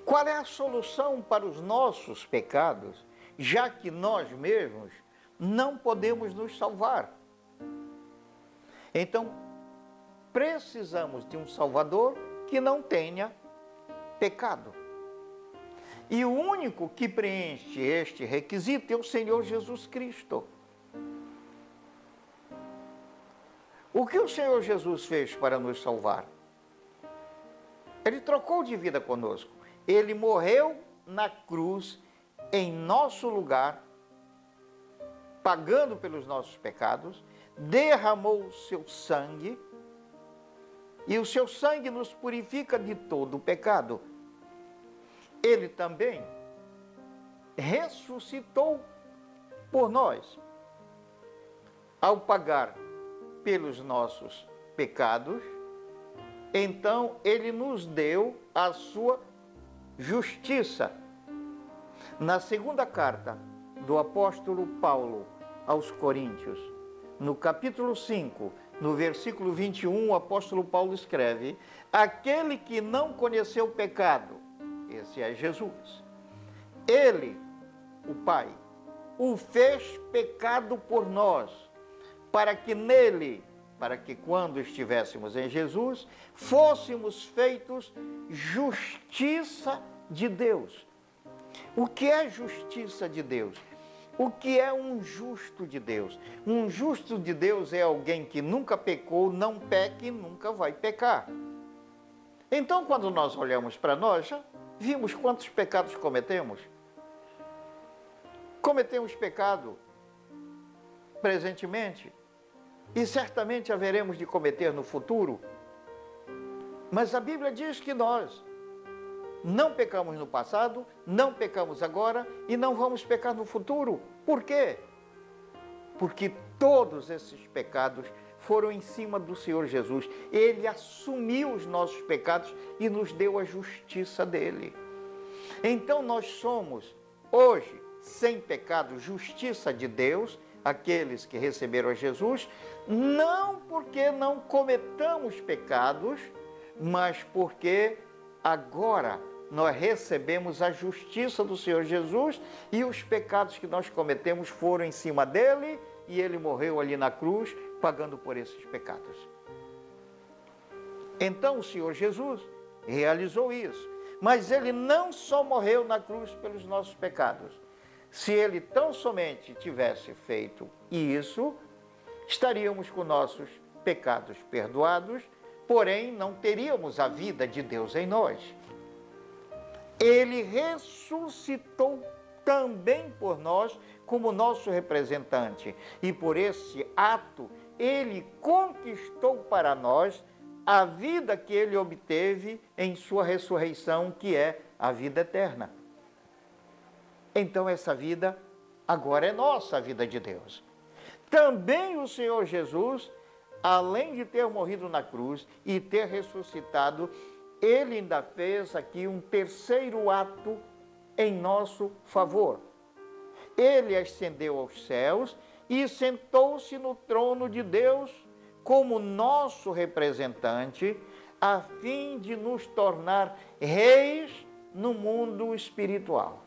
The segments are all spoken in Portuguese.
Qual é a solução para os nossos pecados, já que nós mesmos não podemos nos salvar? Então, precisamos de um Salvador que não tenha pecado. E o único que preenche este requisito é o Senhor Jesus Cristo. O que o Senhor Jesus fez para nos salvar? Ele trocou de vida conosco. Ele morreu na cruz em nosso lugar, pagando pelos nossos pecados, derramou o seu sangue, e o seu sangue nos purifica de todo o pecado. Ele também ressuscitou por nós, ao pagar pelos nossos pecados. Então ele nos deu a sua justiça. Na segunda carta do apóstolo Paulo aos Coríntios, no capítulo 5, no versículo 21, o apóstolo Paulo escreve: aquele que não conheceu o pecado, esse é Jesus, ele, o Pai, o fez pecado por nós, para que quando estivéssemos em Jesus, fôssemos feitos justiça de Deus. O que é justiça de Deus? O que é um justo de Deus? Um justo de Deus é alguém que nunca pecou, não peca e nunca vai pecar. Então, quando nós olhamos para nós, já vimos quantos pecados cometemos? Cometemos pecado presentemente e certamente haveremos de cometer no futuro. Mas a Bíblia diz que nós não pecamos no passado, não pecamos agora e não vamos pecar no futuro. Por quê? Porque todos esses pecados foram em cima do Senhor Jesus. Ele assumiu os nossos pecados e nos deu a justiça dele. Então nós somos hoje, sem pecado, justiça de Deus, aqueles que receberam a Jesus, não porque não cometamos pecados, mas porque agora nós recebemos a justiça do Senhor Jesus e os pecados que nós cometemos foram em cima dele e ele morreu ali na cruz, pagando por esses pecados. Então o Senhor Jesus realizou isso, mas ele não só morreu na cruz pelos nossos pecados. Se ele tão somente tivesse feito isso, estaríamos com nossos pecados perdoados, porém não teríamos a vida de Deus em nós. Ele ressuscitou também por nós como nosso representante. E por esse ato, ele conquistou para nós a vida que ele obteve em sua ressurreição, que é a vida eterna. Então essa vida agora é nossa, a vida de Deus. Também o Senhor Jesus, além de ter morrido na cruz e ter ressuscitado, ele ainda fez aqui um terceiro ato em nosso favor. Ele ascendeu aos céus e sentou-se no trono de Deus como nosso representante, a fim de nos tornar reis no mundo espiritual.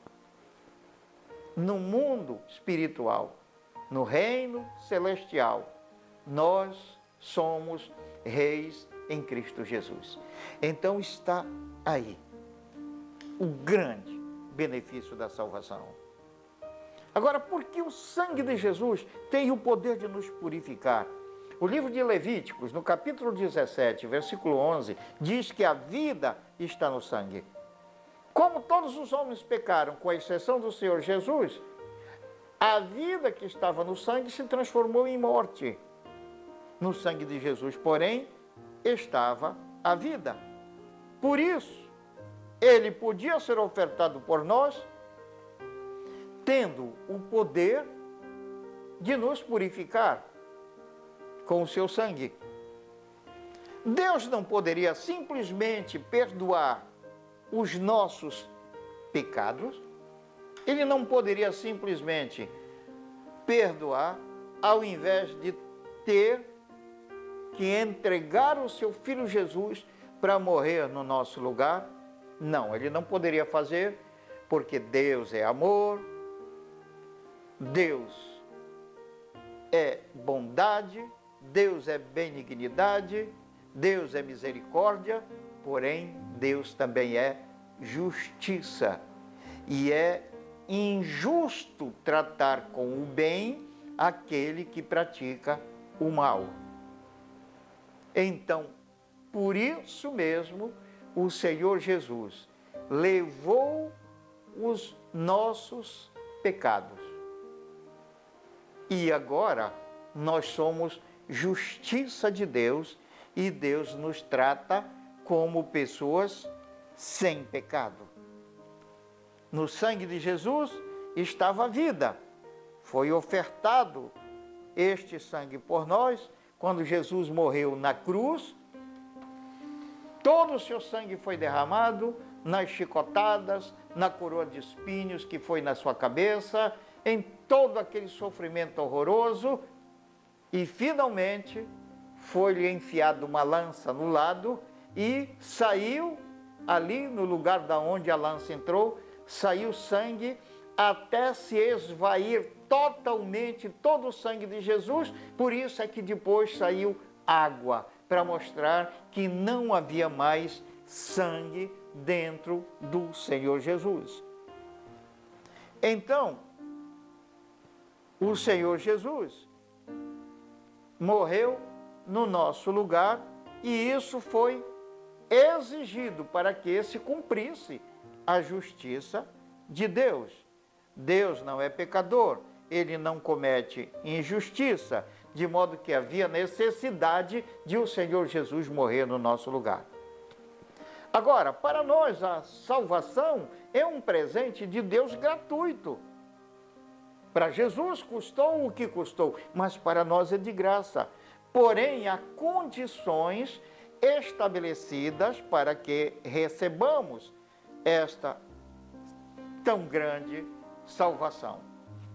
No mundo espiritual, no reino celestial, nós somos reis em Cristo Jesus. Então está aí o grande benefício da salvação. Agora, por que o sangue de Jesus tem o poder de nos purificar? O livro de Levíticos, no capítulo 17, versículo 11, diz que a vida está no sangue. Como todos os homens pecaram, com exceção do Senhor Jesus, a vida que estava no sangue se transformou em morte. No sangue de Jesus, porém, estava a vida. Por isso, ele podia ser ofertado por nós, tendo o poder de nos purificar com o seu sangue. Deus não poderia simplesmente perdoar os nossos pecados, ele não poderia simplesmente perdoar ao invés de ter que entregar o seu Filho Jesus para morrer no nosso lugar Não, ele não poderia fazer, porque Deus é amor, Deus é bondade, Deus é benignidade, Deus é misericórdia, porém Deus também é justiça. E é injusto tratar com o bem aquele que pratica o mal. Então, por isso mesmo, o Senhor Jesus levou os nossos pecados. E agora nós somos justiça de Deus e Deus nos trata como pessoas sem pecado. No sangue de Jesus estava a vida. Foi ofertado este sangue por nós quando Jesus morreu na cruz. Todo o seu sangue foi derramado nas chicotadas, na coroa de espinhos que foi na sua cabeça, em todo aquele sofrimento horroroso, e finalmente foi-lhe enfiado uma lança no lado e saiu ali no lugar da onde a lança entrou, saiu sangue até se esvair totalmente todo o sangue de Jesus. Por isso é que depois saiu água, para mostrar que não havia mais sangue dentro do Senhor Jesus. Então, o Senhor Jesus morreu no nosso lugar e isso foi exigido para que se cumprisse a justiça de Deus. Deus não é pecador, ele não comete injustiça, de modo que havia necessidade de o Senhor Jesus morrer no nosso lugar. Agora, para nós, a salvação é um presente de Deus gratuito. Para Jesus custou o que custou, mas para nós é de graça. Porém, há condições estabelecidas para que recebamos esta tão grande salvação.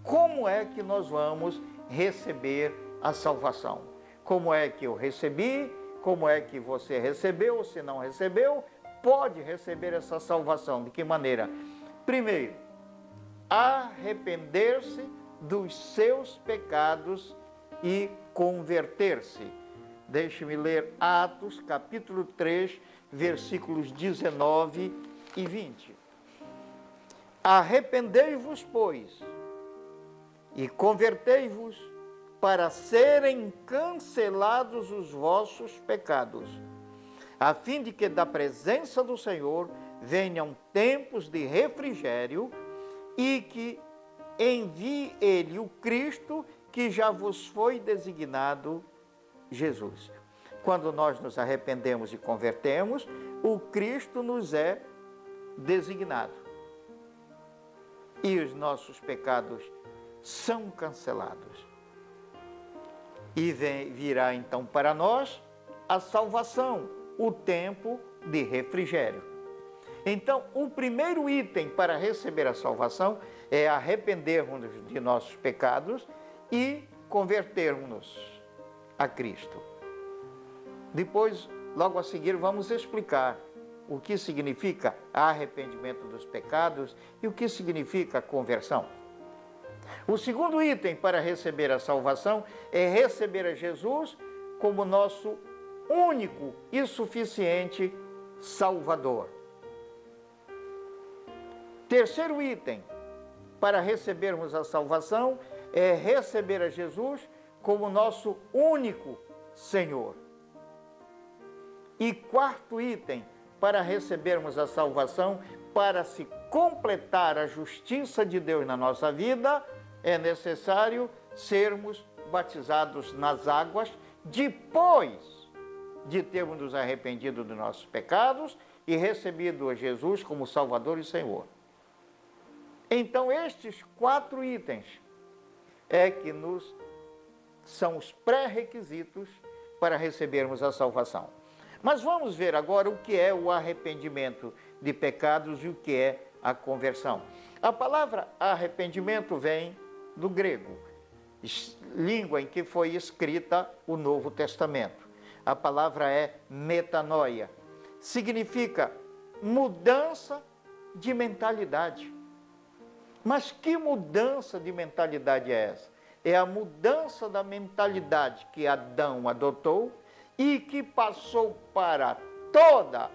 Como é que nós vamos receber a salvação? Como é que eu recebi? Como é que você recebeu? Se não recebeu, pode receber essa salvação. De que maneira? Primeiro, arrepender-se dos seus pecados e converter-se. Deixe-me ler Atos, capítulo 3, versículos 19 e 20. Arrependei-vos, pois, e convertei-vos, para serem cancelados os vossos pecados, a fim de que da presença do Senhor venham tempos de refrigério e que envie Ele o Cristo que já vos foi designado, Jesus. Quando nós nos arrependemos e convertemos, o Cristo nos é designado. E os nossos pecados são cancelados. E virá então para nós a salvação, o tempo de refrigério. Então, o primeiro item para receber a salvação é arrependermos de nossos pecados e convertermos a Cristo. Depois, logo a seguir, vamos explicar o que significa arrependimento dos pecados e o que significa conversão. O segundo item para receber a salvação é receber a Jesus como nosso único e suficiente Salvador. Terceiro item para recebermos a salvação é receber a Jesus como nosso único Senhor. E quarto item para recebermos a salvação, para se completar a justiça de Deus na nossa vida, é necessário sermos batizados nas águas depois de termos nos arrependido dos nossos pecados e recebido a Jesus como Salvador e Senhor. Então, estes 4 itens é que são os pré-requisitos para recebermos a salvação. Mas vamos ver agora o que é o arrependimento de pecados e o que é a conversão. A palavra arrependimento vem do grego, língua em que foi escrita o Novo Testamento. A palavra é metanoia. Significa mudança de mentalidade. Mas que mudança de mentalidade é essa? É a mudança da mentalidade que Adão adotou e que passou para toda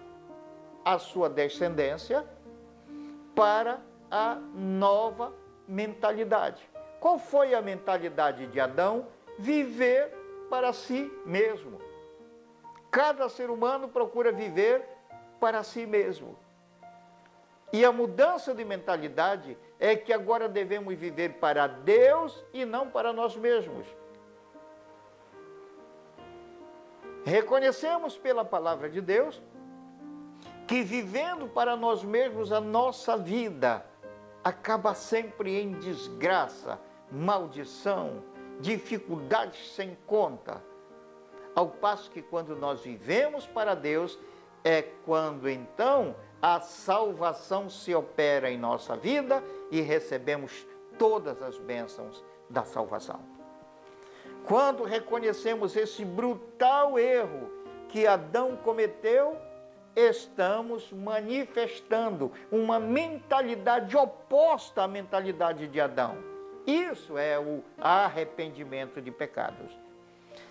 a sua descendência para a nova mentalidade. Qual foi a mentalidade de Adão? Viver para si mesmo. Cada ser humano procura viver para si mesmo. E a mudança de mentalidade é que agora devemos viver para Deus e não para nós mesmos. Reconhecemos pela palavra de Deus que vivendo para nós mesmos a nossa vida acaba sempre em desgraça, maldição, dificuldades sem conta. Ao passo que quando nós vivemos para Deus, é quando então a salvação se opera em nossa vida e recebemos todas as bênçãos da salvação. Quando reconhecemos esse brutal erro que Adão cometeu, estamos manifestando uma mentalidade oposta à mentalidade de Adão. Isso é o arrependimento de pecados.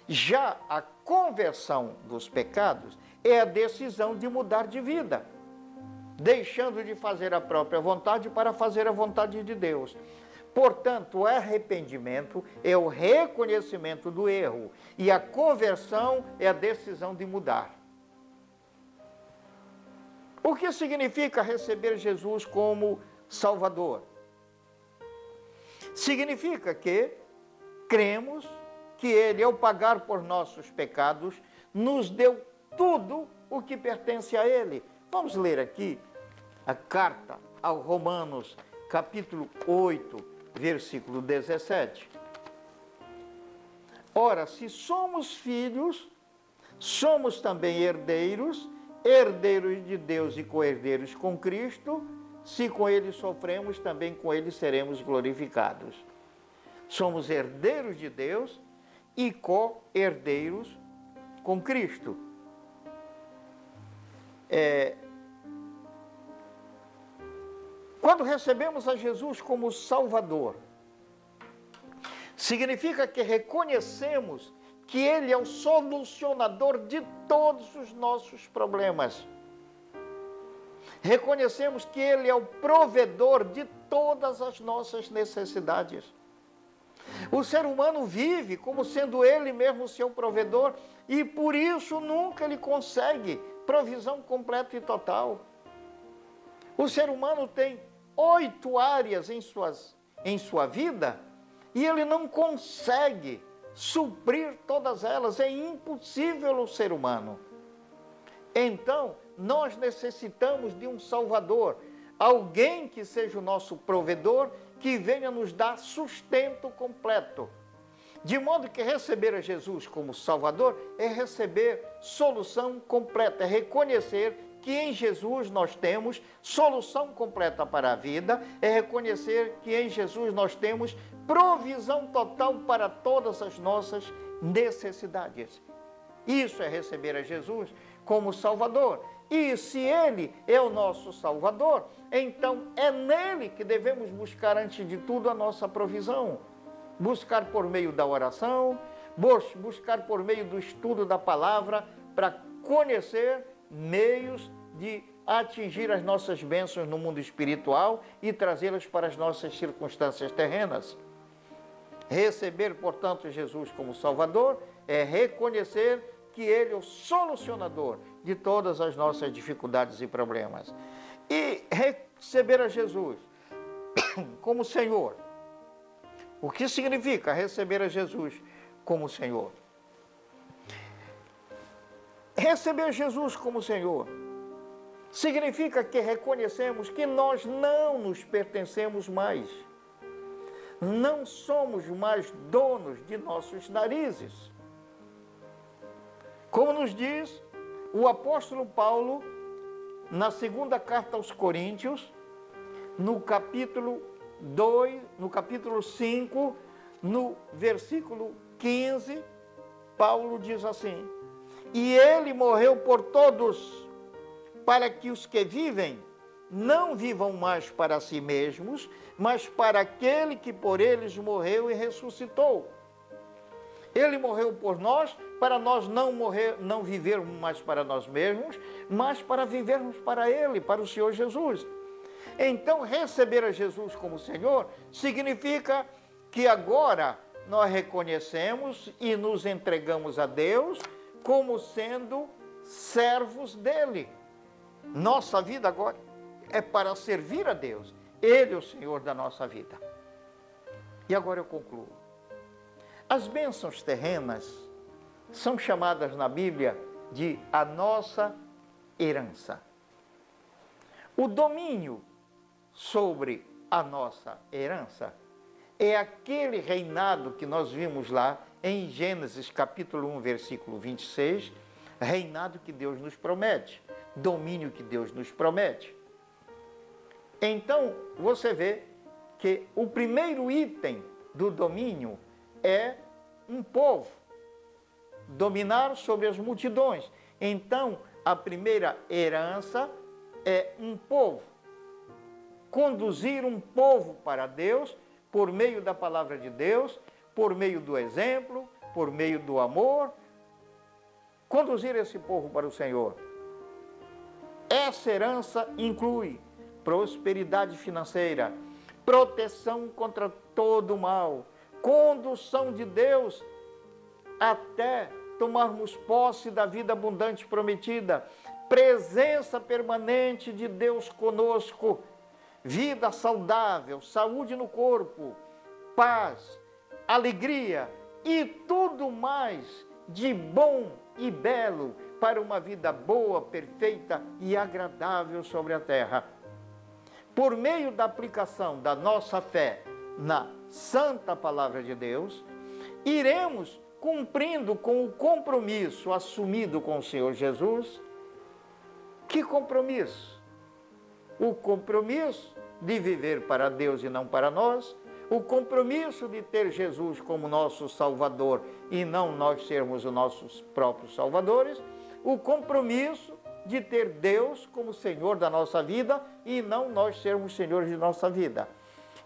Já a conversão dos pecados é a decisão de mudar de vida, deixando de fazer a própria vontade para fazer a vontade de Deus. Portanto, o arrependimento é o reconhecimento do erro e a conversão é a decisão de mudar. O que significa receber Jesus como Salvador? Significa que cremos que Ele, ao pagar por nossos pecados, nos deu tudo o que pertence a Ele. Vamos ler aqui a carta aos Romanos, capítulo 8, versículo 17. Ora, se somos filhos, somos também herdeiros, herdeiros de Deus e co-herdeiros com Cristo. Se com Ele sofremos, também com Ele seremos glorificados. Somos herdeiros de Deus e co-herdeiros com Cristo. Quando recebemos a Jesus como Salvador, significa que reconhecemos que Ele é o solucionador de todos os nossos problemas. Reconhecemos que Ele é o provedor de todas as nossas necessidades. O ser humano vive como sendo Ele mesmo o seu provedor e por isso nunca ele consegue provisão completa e total. O ser humano tem 8 áreas em sua vida e ele não consegue suprir todas elas. É impossível o ser humano. Então, nós necessitamos de um Salvador, alguém que seja o nosso provedor, que venha nos dar sustento completo. De modo que receber a Jesus como Salvador é receber solução completa, é reconhecer que em Jesus nós temos solução completa para a vida, é reconhecer que em Jesus nós temos provisão total para todas as nossas necessidades. Isso é receber a Jesus como Salvador. E se Ele é o nosso Salvador, então é nele que devemos buscar antes de tudo a nossa provisão. Buscar por meio da oração, buscar por meio do estudo da palavra, para conhecer meios de atingir as nossas bênçãos no mundo espiritual e trazê-las para as nossas circunstâncias terrenas. Receber, portanto, Jesus como Salvador é reconhecer que Ele é o solucionador de todas as nossas dificuldades e problemas. E receber a Jesus como Senhor. O que significa receber a Jesus como Senhor? Receber Jesus como Senhor significa que reconhecemos que nós não nos pertencemos mais. Não somos mais donos de nossos narizes. Como nos diz o apóstolo Paulo, na segunda carta aos Coríntios, no capítulo 2, no capítulo 5, no versículo 15, Paulo diz assim: e Ele morreu por todos, para que os que vivem não vivam mais para si mesmos, mas para aquele que por eles morreu e ressuscitou. Ele morreu por nós, para nós não vivermos mais para nós mesmos, mas para vivermos para Ele, para o Senhor Jesus. Então, receber a Jesus como Senhor significa que agora nós reconhecemos e nos entregamos a Deus como sendo servos dEle. Nossa vida agora é para servir a Deus. Ele é o Senhor da nossa vida. E agora eu concluo. As bênçãos terrenas são chamadas na Bíblia de a nossa herança. O domínio sobre a nossa herança é aquele reinado que nós vimos lá em Gênesis capítulo 1, versículo 26, reinado que Deus nos promete, domínio que Deus nos promete. Então, você vê que o primeiro item do domínio é um povo, dominar sobre as multidões. Então, a primeira herança é um povo. Conduzir um povo para Deus por meio da palavra de Deus, por meio do exemplo, por meio do amor. Conduzir esse povo para o Senhor. Essa herança inclui prosperidade financeira, proteção contra todo o mal, condução de Deus até tomarmos posse da vida abundante prometida, presença permanente de Deus conosco, vida saudável, saúde no corpo, paz, alegria e tudo mais de bom e belo para uma vida boa, perfeita e agradável sobre a terra. Por meio da aplicação da nossa fé na santa palavra de Deus, iremos cumprindo com o compromisso assumido com o Senhor Jesus. Que compromisso? O compromisso de viver para Deus e não para nós, o compromisso de ter Jesus como nosso Salvador e não nós sermos os nossos próprios salvadores, o compromisso de ter Deus como Senhor da nossa vida e não nós sermos senhores de nossa vida.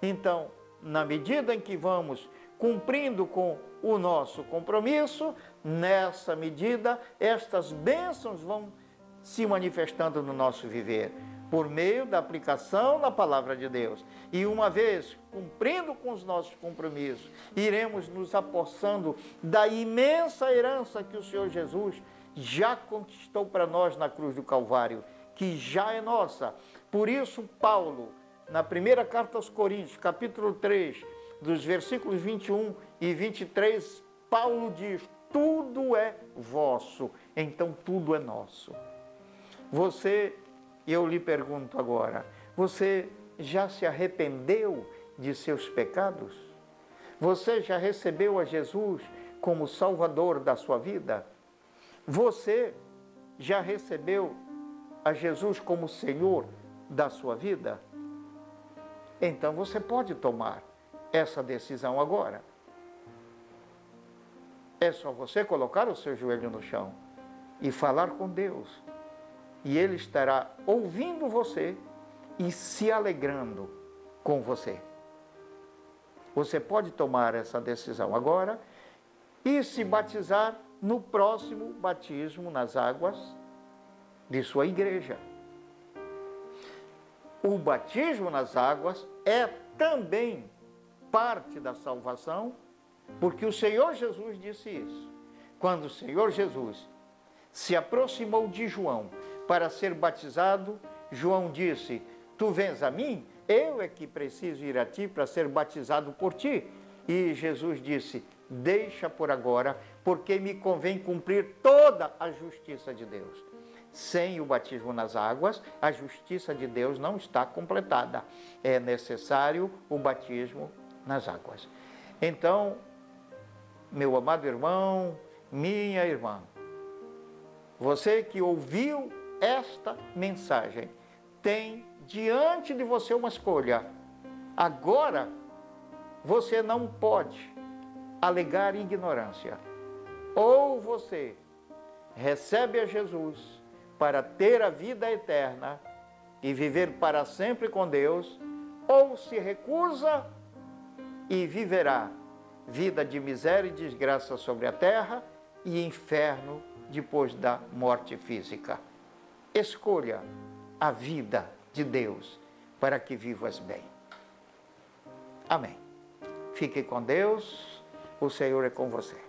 Então, na medida em que vamos cumprindo com o nosso compromisso, nessa medida, estas bênçãos vão se manifestando no nosso viver, por meio da aplicação da palavra de Deus. E uma vez cumprindo com os nossos compromissos, iremos nos apossando da imensa herança que o Senhor Jesus já conquistou para nós na cruz do Calvário, que já é nossa. Por isso, Paulo, na primeira carta aos Coríntios, capítulo 3, dos versículos 21 e 23, Paulo diz: tudo é vosso, então tudo é nosso. Eu lhe pergunto agora, você já se arrependeu de seus pecados? Você já recebeu a Jesus como Salvador da sua vida? Você já recebeu a Jesus como Senhor da sua vida? Então você pode tomar essa decisão agora. É só você colocar o seu joelho no chão e falar com Deus. E Ele estará ouvindo você e se alegrando com você. Você pode tomar essa decisão agora e se batizar no próximo batismo nas águas de sua igreja. O batismo nas águas é também parte da salvação, porque o Senhor Jesus disse isso. Quando o Senhor Jesus se aproximou de João para ser batizado, João disse: tu vens a mim? Eu é que preciso ir a ti para ser batizado por ti. E Jesus disse: deixa por agora, porque me convém cumprir toda a justiça de Deus. Sem o batismo nas águas, a justiça de Deus não está completada. É necessário o batismo nas águas. Então, meu amado irmão, minha irmã, você que ouviu esta mensagem, tem diante de você uma escolha. Agora, você não pode alegar ignorância. Ou você recebe a Jesus para ter a vida eterna e viver para sempre com Deus, ou se recusa e viverá vida de miséria e desgraça sobre a terra e inferno depois da morte física. Escolha a vida de Deus para que vivas bem. Amém. Fique com Deus, o Senhor é com você.